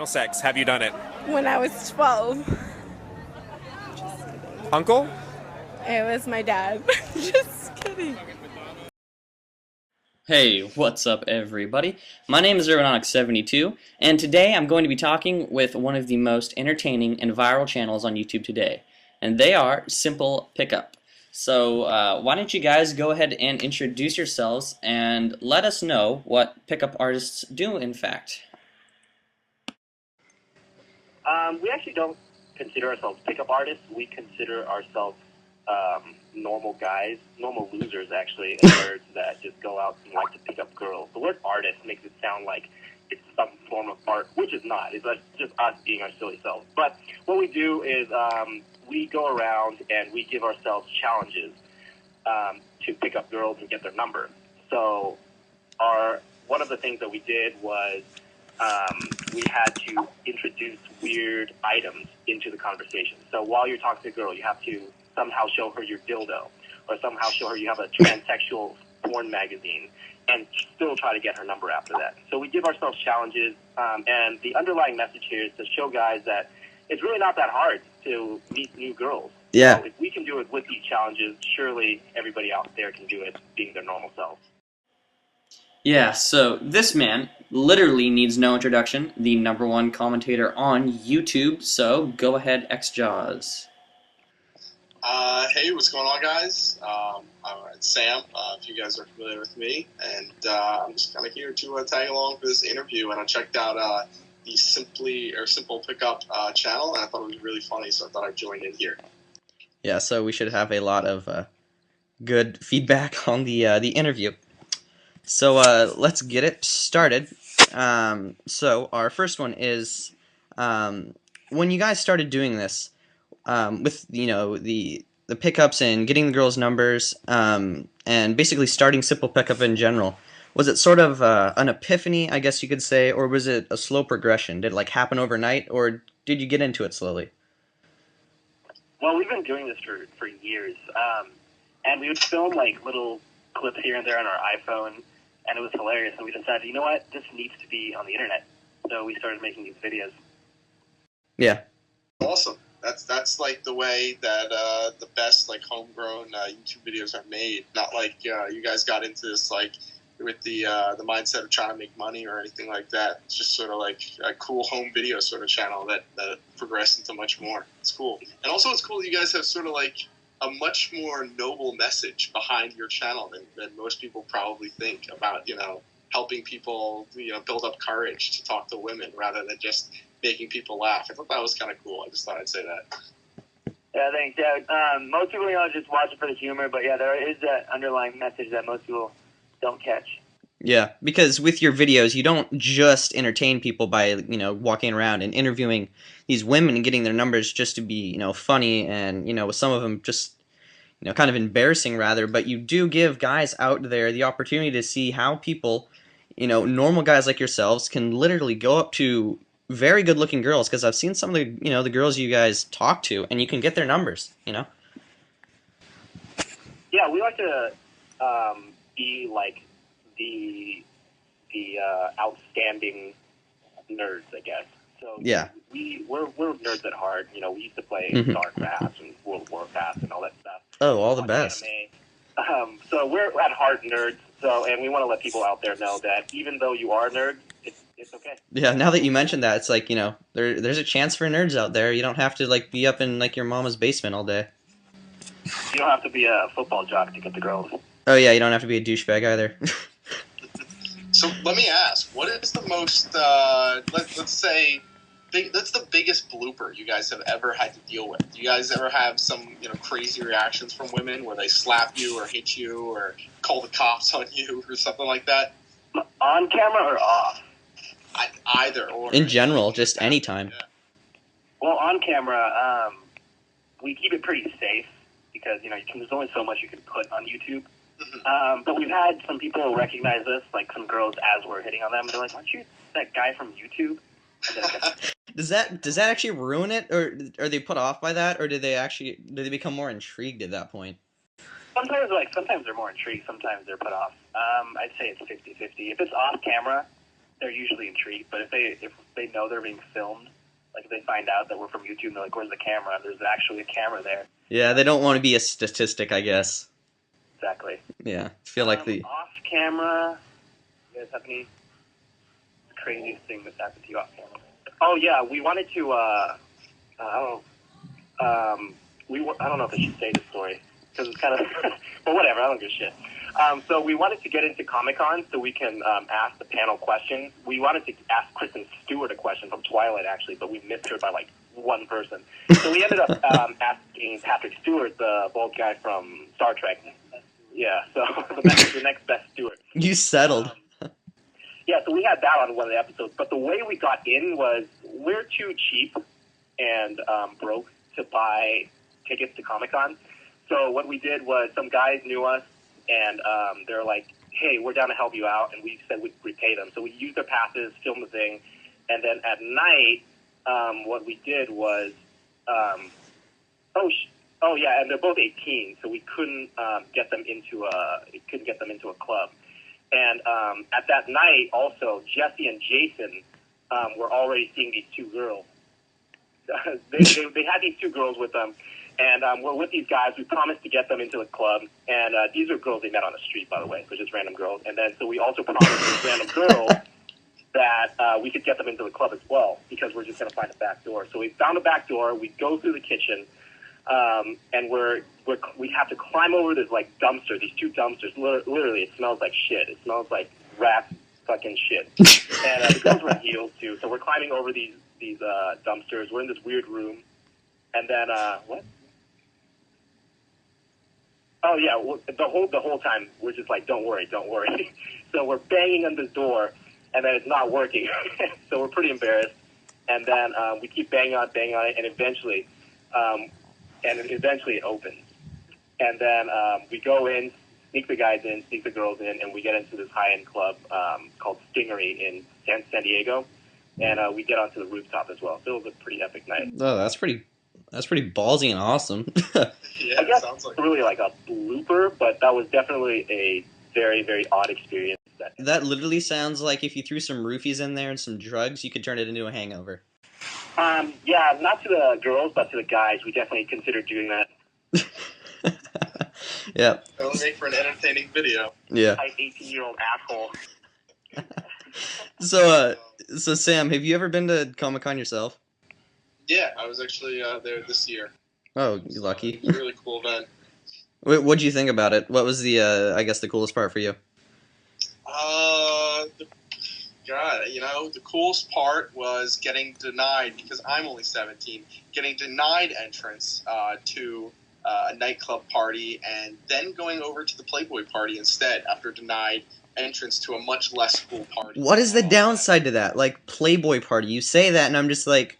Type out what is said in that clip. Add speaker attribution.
Speaker 1: Anal sex? Have you done it?
Speaker 2: When I was 12.
Speaker 1: Uncle?
Speaker 2: It was my dad. Just kidding.
Speaker 3: Hey, what's up everybody? My name is OR XJAWZ, and today I'm going to be talking with one of the most entertaining and viral channels on YouTube today, and they are Simple Pickup. So why don't you guys go ahead and introduce yourselves and let us know what pickup artists do in fact.
Speaker 4: We actually don't consider ourselves pickup artists. We consider ourselves normal guys, normal losers actually, and nerds that just go out and like to pick up girls. The word artist makes it sound like it's some form of art, which is not. It's just us being our silly selves. But what we do is we go around and we give ourselves challenges to pick up girls and get their number. So one of the things that we did was we had to introduce weird items into the conversation. So while you're talking to a girl, you have to somehow show her your dildo, or somehow show her you have a transsexual porn magazine, and still try to get her number after that. So we give ourselves challenges, and the underlying message here is to show guys that it's really not that hard to meet new girls.
Speaker 3: Yeah.
Speaker 4: So if we can do it with these challenges, surely everybody out there can do it being their normal selves.
Speaker 3: Yeah, so this man literally needs no introduction, the #1 commentator on YouTube, so go ahead XJAWZ.
Speaker 5: Hey, what's going on, guys? It's Sam, if you guys are familiar with me, and I'm just kind of here to tag along for this interview. And I checked out the Simple Pickup channel, and I thought it was really funny, so I thought I'd join in here.
Speaker 3: Yeah, so we should have a lot of good feedback on the interview. So let's get it started. So our first one is when you guys started doing this with the pickups and getting the girls' numbers and basically starting Simple Pickup in general. Was it sort of an epiphany, I guess you could say, or was it a slow progression? Did it like happen overnight, or did you get into it slowly?
Speaker 4: Well, we've been doing this for years, and we would film like little clips here and there on our iPhone, and it was hilarious. And we decided, you know what, this needs to be on the internet. So we started making these videos.
Speaker 3: Yeah.
Speaker 5: Awesome. That's like the way that the best like homegrown YouTube videos are made. Not like you guys got into this like with the mindset of trying to make money or anything like that. It's just sort of like a cool home video sort of channel that progressed into much more. It's cool. And also it's cool that you guys have sort of like a much more noble message behind your channel than most people probably think about, helping people, build up courage to talk to women rather than just making people laugh. I thought that was kind of cool. I just thought I'd say that.
Speaker 4: Yeah, thanks. Yeah, most people, just watch it for the humor, but yeah, there is that underlying message that most people don't catch.
Speaker 3: Yeah, because with your videos, you don't just entertain people by, walking around and interviewing these women and getting their numbers just to be, funny and, with some of them just, kind of embarrassing rather, but you do give guys out there the opportunity to see how people, normal guys like yourselves can literally go up to very good-looking girls, because I've seen some of the, the girls you guys talk to, and you can get their numbers,
Speaker 4: Yeah, we like to be like the outstanding nerds, I guess. So
Speaker 3: yeah,
Speaker 4: we're nerds at heart. We used to play StarCraft and World of Warcraft and all that stuff.
Speaker 3: Oh, all the best.
Speaker 4: Anime. So we're at heart nerds. So, and we want to let people out there know that even though you are nerds, it's okay.
Speaker 3: Yeah, now that you mentioned that, it's like, there's a chance for nerds out there. You don't have to like be up in like your mama's basement all day.
Speaker 4: You don't have to be a football jock to get the girls.
Speaker 3: Oh yeah, you don't have to be a douchebag either.
Speaker 5: So let me ask, what is the most, let's say, that's the biggest blooper you guys have ever had to deal with? Do you guys ever have some, crazy reactions from women where they slap you or hit you or call the cops on you or something like that?
Speaker 4: On camera or off?
Speaker 5: Either or.
Speaker 3: In general, just anytime.
Speaker 4: Yeah. Well, on camera, we keep it pretty safe because, there's only so much you can put on YouTube. But we've had some people recognize us, like some girls, as we're hitting on them. They're like, aren't you that guy from YouTube?
Speaker 3: Does that actually ruin it, or are they put off by that, or do they become more intrigued at that point?
Speaker 4: Sometimes they're more intrigued, sometimes they're put off. I'd say it's 50-50. If it's off camera, they're usually intrigued. But if they know they're being filmed, like if they find out that we're from YouTube, they're like, "Where's the camera?" There's actually a camera there.
Speaker 3: Yeah, they don't want to be a statistic, I guess.
Speaker 4: Exactly.
Speaker 3: Yeah, I feel like the...
Speaker 4: Off camera, you guys have any craziest thing that's happened to you off camera? Oh yeah, we wanted to. I don't know if I should say this story because it's kind of, but whatever. I don't give a shit. So we wanted to get into Comic-Con so we can ask the panel questions. We wanted to ask Kristen Stewart a question from Twilight actually, but we missed her by like one person. So we ended up asking Patrick Stewart, the bald guy from Star Trek. Yeah, so the next best Stewart.
Speaker 3: You settled.
Speaker 4: Yeah, so we had that on one of the episodes. But the way we got in was we're too cheap and broke to buy tickets to Comic-Con. So what we did was some guys knew us, and they're like, hey, we're down to help you out. And we said we'd repay them. So we used their passes, filmed the thing. And then at night, what we did was, oh yeah, and they're both 18, so we couldn't get them into a club. And at that night, also, Jesse and Jason were already seeing these two girls. They had these two girls with them, and we're with these guys. We promised to get them into the club, and these are girls they met on the street, by the way, so just random girls. And then so we also promised these random girls that we could get them into the club as well, because we're just going to find a back door. So we found a back door. We go through the kitchen. And we have to climb over this like dumpster, these two dumpsters. Literally, it smells like shit. It smells like rat fucking shit. And the girls were in heels too, so we're climbing over these dumpsters. We're in this weird room, and then what? Oh yeah, the whole time we're just like, don't worry. So we're banging on this door, and then it's not working. So we're pretty embarrassed, and then we keep banging on it, and eventually. It opens. And then we go in, sneak the guys in, sneak the girls in, and we get into this high-end club called Stingery in San Diego. And we get onto the rooftop as well. So it was a pretty epic night.
Speaker 3: Oh, that's pretty ballsy and awesome.
Speaker 5: Yeah,
Speaker 4: I guess
Speaker 5: sounds like
Speaker 4: really like a blooper, but that was definitely a very, very odd experience.
Speaker 3: That literally sounds like if you threw some roofies in there and some drugs, you could turn it into a hangover.
Speaker 4: Yeah, not to the girls, but to the guys. We definitely considered doing that.
Speaker 3: Yeah.
Speaker 5: It'll make for an entertaining video.
Speaker 3: Yeah.
Speaker 4: 18-year-old asshole.
Speaker 3: So Sam, have you ever been to Comic-Con yourself?
Speaker 5: Yeah, I was actually there this year.
Speaker 3: Oh, you lucky.
Speaker 5: It was a really cool event.
Speaker 3: What'd you think about it? What was the, I guess, the coolest part for you?
Speaker 5: The coolest part was getting denied, because I'm only 17, getting denied entrance to a nightclub party, and then going over to the Playboy party instead after denied entrance to a much less cool party.
Speaker 3: What is the downside to that? Like, Playboy party, you say that, and I'm just like,